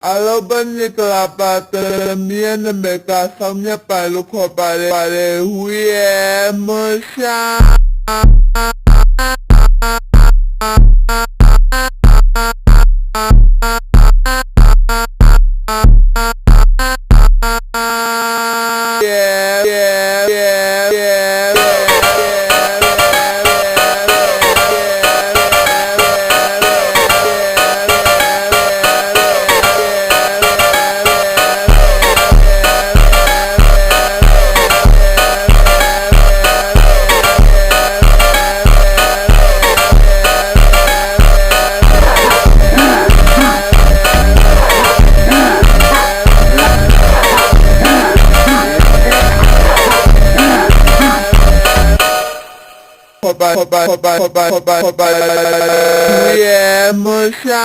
Alobaniklapata miana meka samnya palu ko pare huye musha yeah, musha